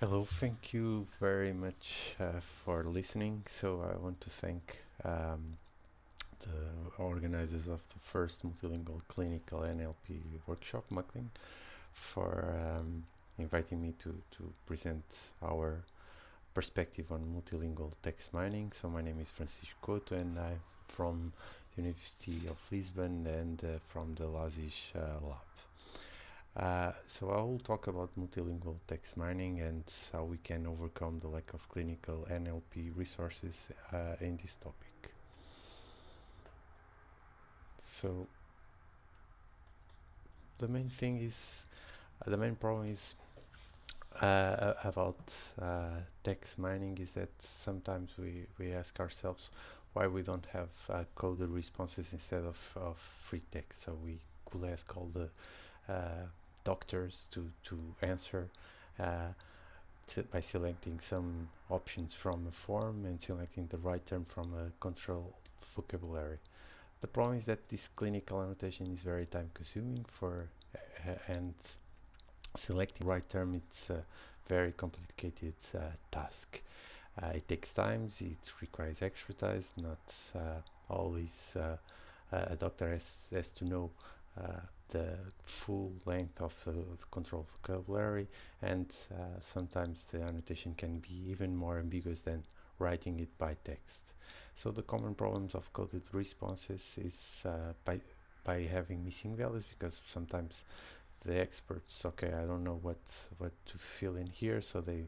Hello, thank you very much for listening. So I want to thank the organizers of the first multilingual clinical NLP workshop, Maclean, for inviting me to present our perspective on multilingual text mining. So my name is Francisco Couto and I'm from the University of Lisbon and from the LASIS lab. So I will talk about multilingual text mining and how we can overcome the lack of clinical NLP resources in this topic. So the main thing is, the main problem is about text mining is that sometimes we ask ourselves why we don't have coded responses instead of free text. So we could ask all the doctors to answer uh, by selecting some options from a form and selecting the right term from a controlled vocabulary. The problem is that this clinical annotation is very time consuming and selecting the right term it's a very complicated task. It takes time, it requires expertise, not always a doctor has to know uh, the full length of the control vocabulary, and sometimes the annotation can be even more ambiguous than writing it by text. So the common problems of coded responses is by having missing values, because sometimes the experts, okay, I don't know what to fill in here, so they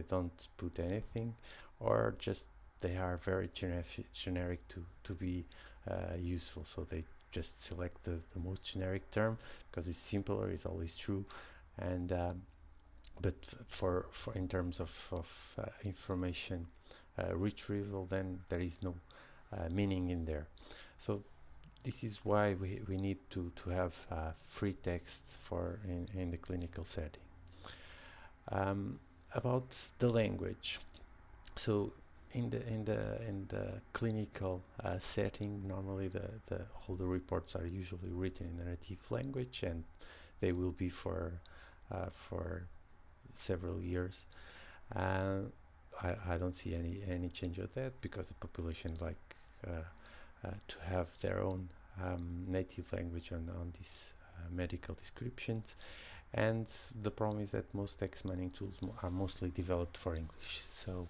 don't put anything, or just they are very generic to be useful, so they just select the most generic term because it's simpler, it's always true, and but for in terms of information retrieval, then there is no meaning in there. So this is why we need to have free text for in the clinical setting. Um, about the language, so in the clinical setting, normally the all the reports are usually written in the native language, and they will be for several years. Uh, I don't see any change of that because the population like to have their own native language on these medical descriptions. And the problem is that most text mining tools are mostly developed for English. So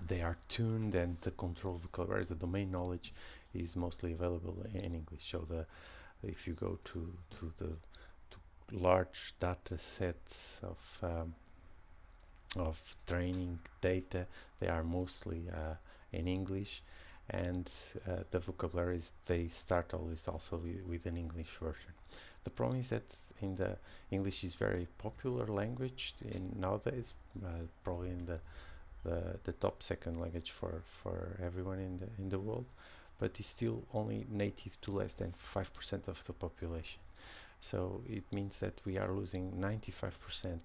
they are tuned, and the control vocabulary, the domain knowledge, is mostly available in English. So if you go to the large data sets of training data, they are mostly in English, and the vocabularies they start always also with an English version. The problem is that in the English is very popular language in nowadays, probably in the top second language for everyone in the world, but it's still only native to less than 5% of the population. So it means that we are losing 95%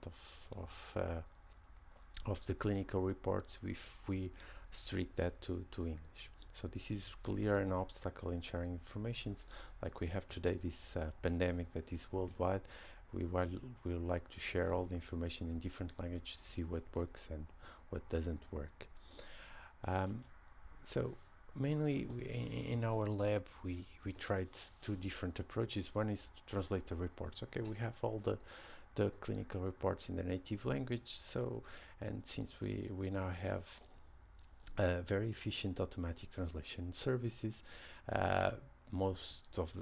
of the clinical reports if we strict that to English. So this is clear an obstacle in sharing information like we have today, this pandemic that is worldwide. We would like to share all the information in different languages to see what works and what doesn't work. Um, so mainly in our lab we tried two different approaches. One is to translate the reports. Okay, we have all the clinical reports in the native language, so and since we now have very efficient automatic translation services, uh, most of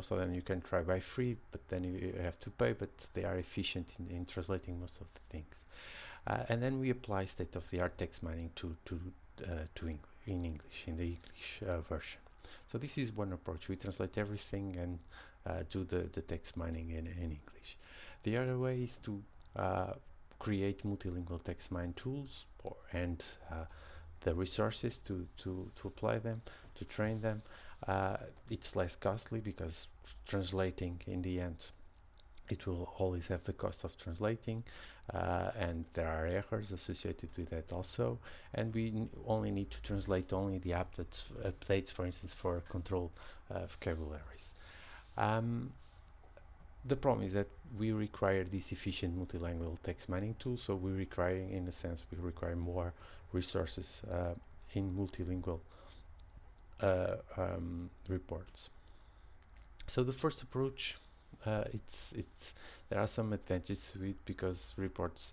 them you can try by free, but then you have to pay, but they are efficient in translating most of the things. And then we apply state-of-the-art text mining in English, in the English version. So this is one approach. We translate everything and do the text mining in English. The other way is to create multilingual text mine tools and the resources to apply them, to train them. It's less costly because translating in the end it will always have the cost of translating, and there are errors associated with that also, and we only need to translate only the updates, for instance, for control vocabularies. Um, The problem is that we require this efficient multilingual text mining tool, so we require, in a sense, we require more resources in multilingual reports. So the first approach, it's there are some advantages to it because reports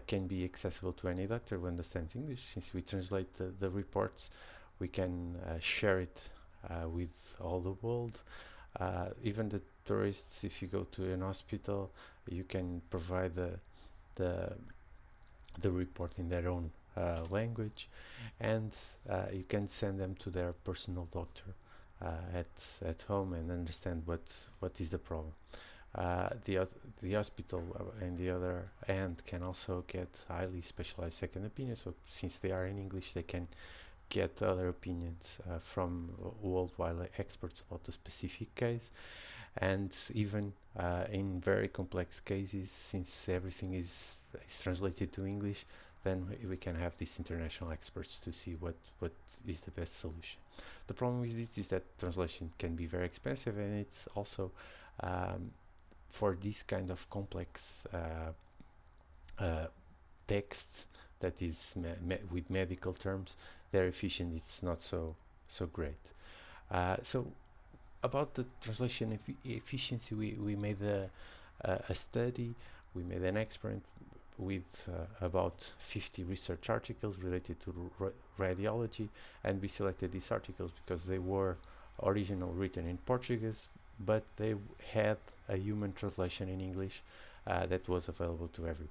can be accessible to any doctor who understands English. Since we translate the reports, we can share it with all the world. Even the tourists, if you go to an hospital, you can provide the the report in their own language, and you can send them to their personal doctor at home and understand what is the problem. The hospital, on the other hand, can also get highly specialized second opinions. So since they are in English, they can get other opinions from worldwide experts about the specific case. And even in very complex cases, since everything is translated to English, then we can have these international experts to see what is the best solution. The problem with this is that translation can be very expensive, and it's also for this kind of complex text that is with medical terms, their efficiency is not so great. So about the translation efficiency, we made a study, we made an experiment with about 50 research articles related to radiology, and we selected these articles because they were original written in Portuguese, but they had a human translation in English that was available to everyone.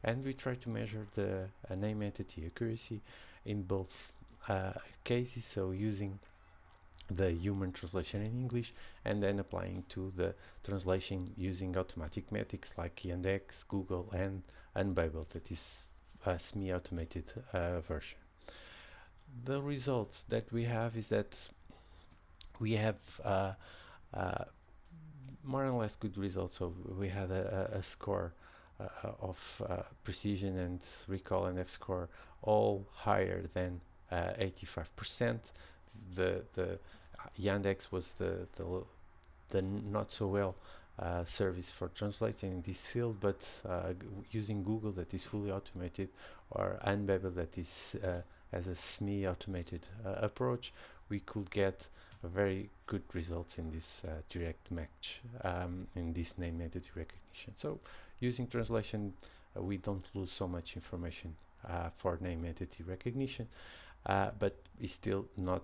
And we tried to measure the name entity accuracy in both cases, so using the human translation in English and then applying to the translation using automatic methods like Yandex, Google, and Unbabel, that is a semi-automated version. The results that we have is that we have more or less good results. So we had a score of precision and recall and F-score all higher than 85%. The Yandex was the not so well service for translating in this field, but using Google, that is fully automated, or Unbabel, that is as a semi-automated approach, we could get very good results in this direct match, in this name entity recognition. So using translation, we don't lose so much information for name entity recognition, but it's still not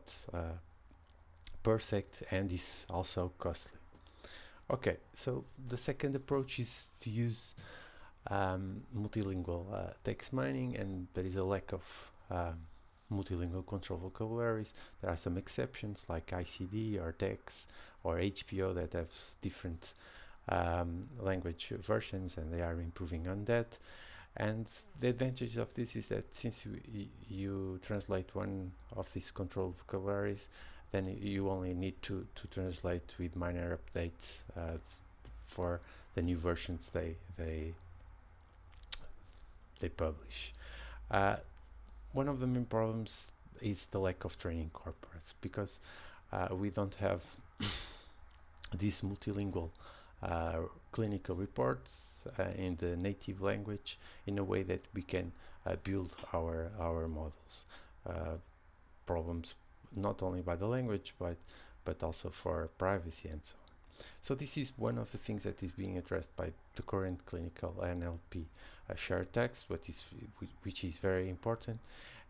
perfect and is also costly. Okay, so the second approach is to use multilingual text mining, and there is a lack of multilingual control vocabularies. There are some exceptions like ICD or TEX or HPO that have different language versions, and they are improving on that. And the advantage of this is that since you translate one of these controlled vocabularies, then you only need to translate with minor updates for the new versions they publish. One of the main problems is the lack of training corporates, because we don't have these multilingual clinical reports in the native language in a way that we can build our models. Problems not only by the language, but also for privacy and so on. So this is one of the things that is being addressed by the current clinical NLP shared text, which is very important.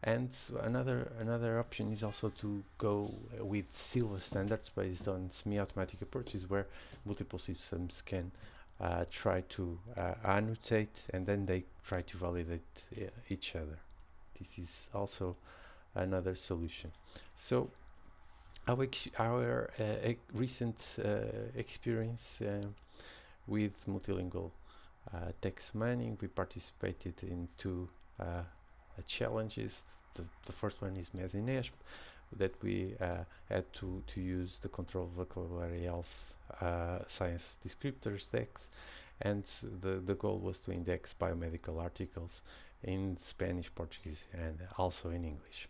And another option is also to go with Silva standards based on semi-automatic approaches, where multiple systems can try to annotate, and then they try to validate each other. This is also another solution. So our recent experience with multilingual text mining, we participated in two challenges. The first one is MES-INESP, that we had to use the control vocabulary health science descriptors text, and the goal was to index biomedical articles in Spanish, Portuguese, and also in English.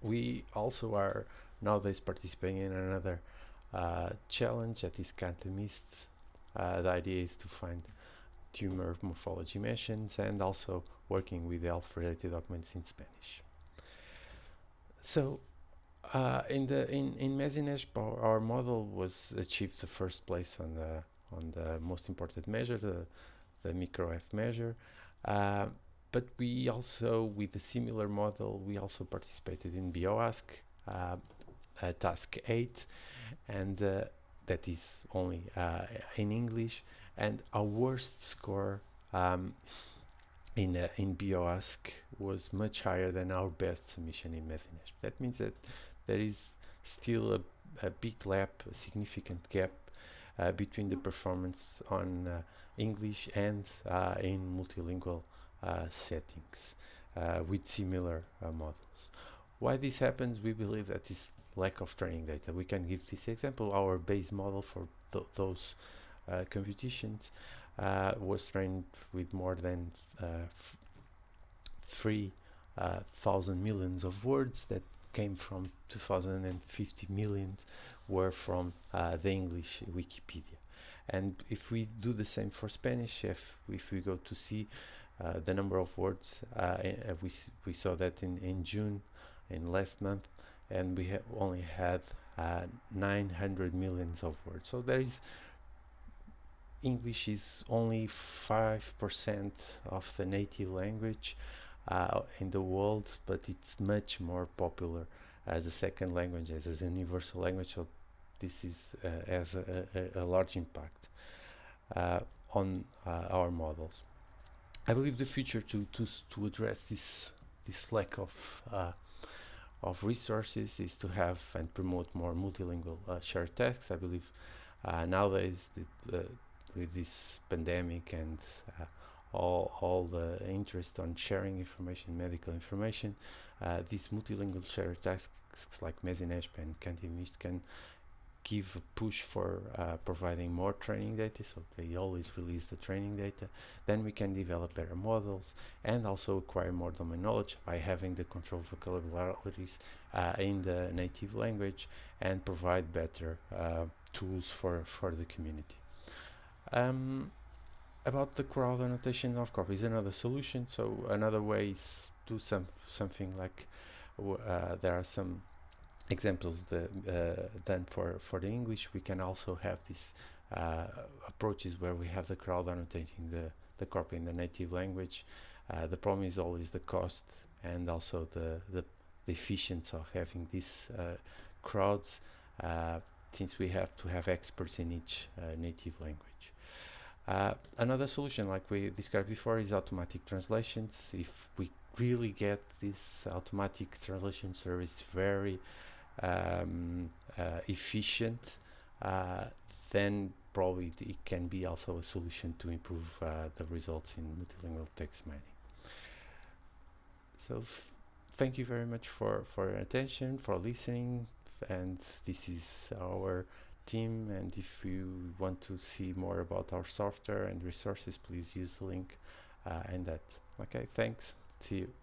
We also are nowadays participating in another challenge, that is CantaMist, The idea is to find tumor morphology mentions and also working with health-related documents in Spanish. So in Mesinesp, our model was achieved the first place on the most important measure, the micro-F measure. Uh, but we also, with a similar model, we also participated in BioAsk, uh, task 8, and that is only in English. And our worst score um, in BioAsk was much higher than our best submission in Mesinesp. That means that there is still a big gap, a significant gap between the performance on English and in multilingual settings with similar models. Why this happens, we believe that is lack of training data. We can give this example. Our base model for those computations was trained with more than 3,000 millions of words that came from 2050 millions were from the English Wikipedia. And if we do the same for Spanish, if we go to see the number of words, we saw that in June, in last month, and we only had 900 millions of words. So there is English is only 5% of the native language in the world, but it's much more popular as a second language, as a universal language. So this is has a large impact on our models. I believe the future to address this lack of resources is to have and promote more multilingual shared texts. I believe nowadays with this pandemic and all the interest on sharing information, medical information, these multilingual shared tasks like Mesinesp and Cantimist can give a push for providing more training data, so they always release the training data. Then we can develop better models and also acquire more domain knowledge by having the control vocabularies in the native language and provide better tools for the community. About the crowd annotation of copy is another solution. So another way is do something like there are some examples done for the English. We can also have these approaches where we have the crowd annotating the copy in the native language. The problem is always the cost and also the efficiency of having these crowds, since we have to have experts in each native language. Another solution, like we described before, is automatic translations. If we really get this automatic translation service very efficient, then probably it can be also a solution to improve the results in multilingual text mining. So thank you very much for your attention, for listening, and this is our team. And if you want to see more about our software and resources, please use the link and that. Okay, thanks. See you.